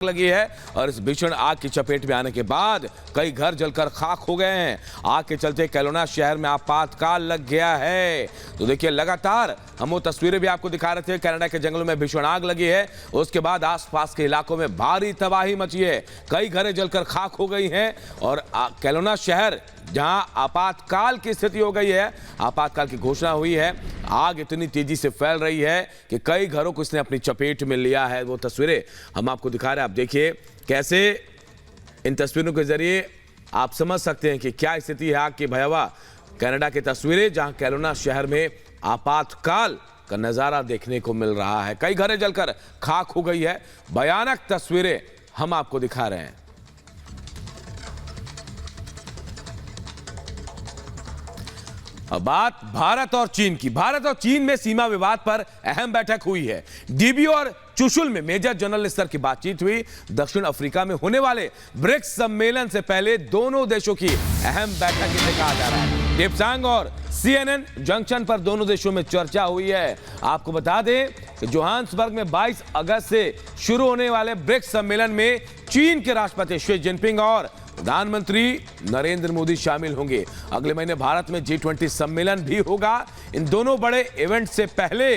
लगी है और इस भीषण आग की चपेट में आने के बाद कई घर जलकर खाक हो गए हैं। आग के चलते कैलोना शहर में आपातकाल लग गया है। तो देखिए, लगातार हम वो तस्वीरें भी आपको दिखा रहे थे। कनाडा के जंगलों में भीषण आग लगी है, उसके बाद आसपास के इलाकों में भारी तबाही मची है। कई घरें जलकर खाक हो गई हैं और कैलोना शहर जहां आपातकाल की स्थिति हो गई है, आपातकाल की घोषणा हुई है, आग इतनी तेजी से फैल रही है कि कई घरों को इसने अपनी चपेट में लिया है। वो तस्वीरें हम आपको दिखा रहे हैं। आप देखिए कैसे इन तस्वीरों के जरिए आप समझ सकते हैं कि क्या स्थिति है आग की भयावह। कनाडा की तस्वीरें जहां कैलोना शहर में आपातकाल का नजारा देखने को मिल रहा है। कई घरें जलकर खाक हो गई है। भयानक तस्वीरें हम आपको दिखा रहे हैं। अब बात भारत और चीन की। भारत और चीन में सीमा विवाद पर अहम बैठक हुई है। डीबीओ और चुशुल में मेजर जनरल स्तर की बातचीत हुई। दक्षिण अफ्रीका में होने वाले ब्रिक्स सम्मेलन से पहले दोनों देशों की अहम बैठक इसे कहा जा रहा है। डेप्सांग और CNN जंक्शन पर दोनों देशों में चर्चा हुई है। आपको बता दें कि जोहान्सबर्ग में 22 अगस्त से शुरू होने वाले ब्रिक्स सम्मेलन में चीन के राष्ट्रपति शी जिनपिंग और प्रधानमंत्री नरेंद्र मोदी शामिल होंगे। अगले महीने भारत में G20 सम्मेलन भी होगा। इन दोनों बड़े इवेंट से पहले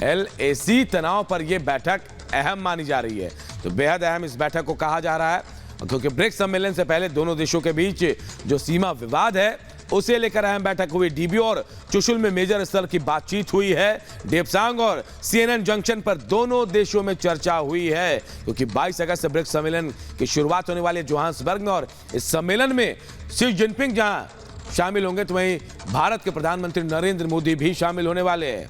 LAC तनाव पर यह बैठक अहम मानी जा रही है। तो बेहद अहम इस बैठक को कहा जा रहा है, क्योंकि ब्रिक्स सम्मेलन से पहले दोनों देशों के बीच जो सीमा विवाद है उसे लेकर अहम बैठक हुई। डीबीओ और चुशुल में मेजर स्तर की बातचीत हुई है। डेप्सांग और CNN जंक्शन पर दोनों देशों में चर्चा हुई है, क्योंकि 22 अगस्त से ब्रिक्स सम्मेलन की शुरुआत होने वाली है जोहान्सबर्ग में, और इस सम्मेलन में शी जिनपिंग जहां शामिल होंगे तो वहीं भारत के प्रधानमंत्री नरेंद्र मोदी भी शामिल होने वाले हैं।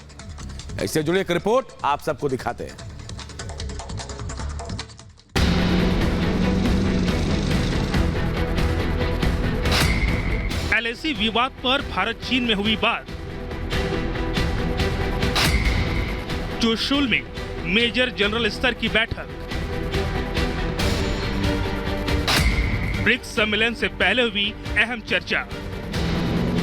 इससे जुड़ी एक रिपोर्ट आप सबको दिखाते हैं। LAC विवाद पर भारत चीन में हुई बात। चुशुल में मेजर जनरल स्तर की बैठक। ब्रिक्स सम्मेलन से पहले हुई अहम चर्चा।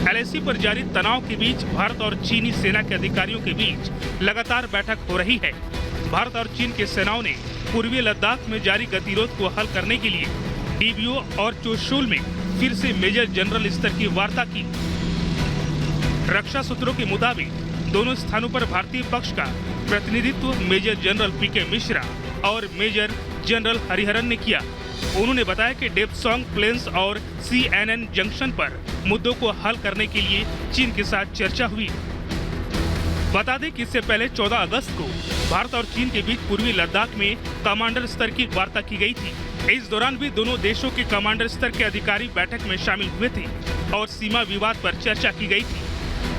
LAC पर जारी तनाव के बीच भारत और चीनी सेना के अधिकारियों के बीच लगातार बैठक हो रही है। भारत और चीन की सेनाओं ने पूर्वी लद्दाख में जारी गतिरोध को हल करने के लिए डीबीओ और चुशुल में फिर से मेजर जनरल स्तर की वार्ता की। रक्षा सूत्रों के मुताबिक दोनों स्थानों पर भारतीय पक्ष का प्रतिनिधित्व मेजर जनरल PK मिश्रा और मेजर जनरल हरिहरन ने किया। उन्होंने बताया कि डेप्सांग प्लेन्स और CNN जंक्शन पर मुद्दों को हल करने के लिए चीन के साथ चर्चा हुई। बता दें कि इससे पहले 14 अगस्त को भारत और चीन के बीच पूर्वी लद्दाख में कमांडर स्तर की वार्ता की गई थी। इस दौरान भी दोनों देशों के कमांडर स्तर के अधिकारी बैठक में शामिल हुए थे और सीमा विवाद पर चर्चा की गई थी।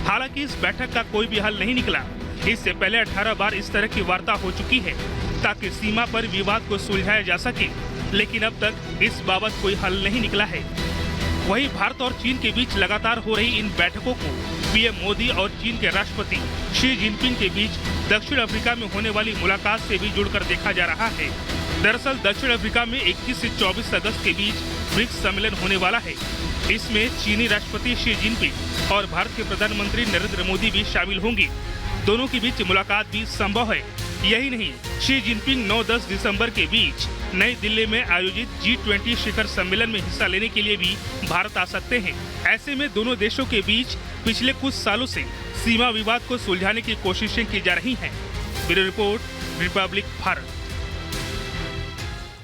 हालांकि इस बैठक का कोई भी हल नहीं निकला। इससे पहले 18 बार इस तरह की वार्ता हो चुकी है ताकि सीमा पर विवाद को सुलझाया जा सके, लेकिन अब तक इस बाबत कोई हल नहीं निकला है। वहीं भारत और चीन के बीच लगातार हो रही इन बैठकों को PM मोदी और चीन के राष्ट्रपति शी जिनपिंग के बीच दक्षिण अफ्रीका में होने वाली मुलाकात से भी जुड़कर देखा जा रहा है। दरअसल दक्षिण अफ्रीका में 21 से 24 अगस्त के बीच ब्रिक्स सम्मेलन होने वाला है। इसमें चीनी राष्ट्रपति शी जिनपिंग और भारत के प्रधानमंत्री नरेंद्र मोदी भी शामिल होंगे। दोनों के बीच मुलाकात भी संभव है। यही नहीं, शी जिनपिंग 9-10 दिसंबर के बीच नई दिल्ली में आयोजित G20 शिखर सम्मेलन में हिस्सा लेने के लिए भी भारत आ सकते हैं। ऐसे में दोनों देशों के बीच पिछले कुछ सालों से सीमा विवाद को सुलझाने की कोशिशें की जा रही हैं। Bureau report, Republic Bharat.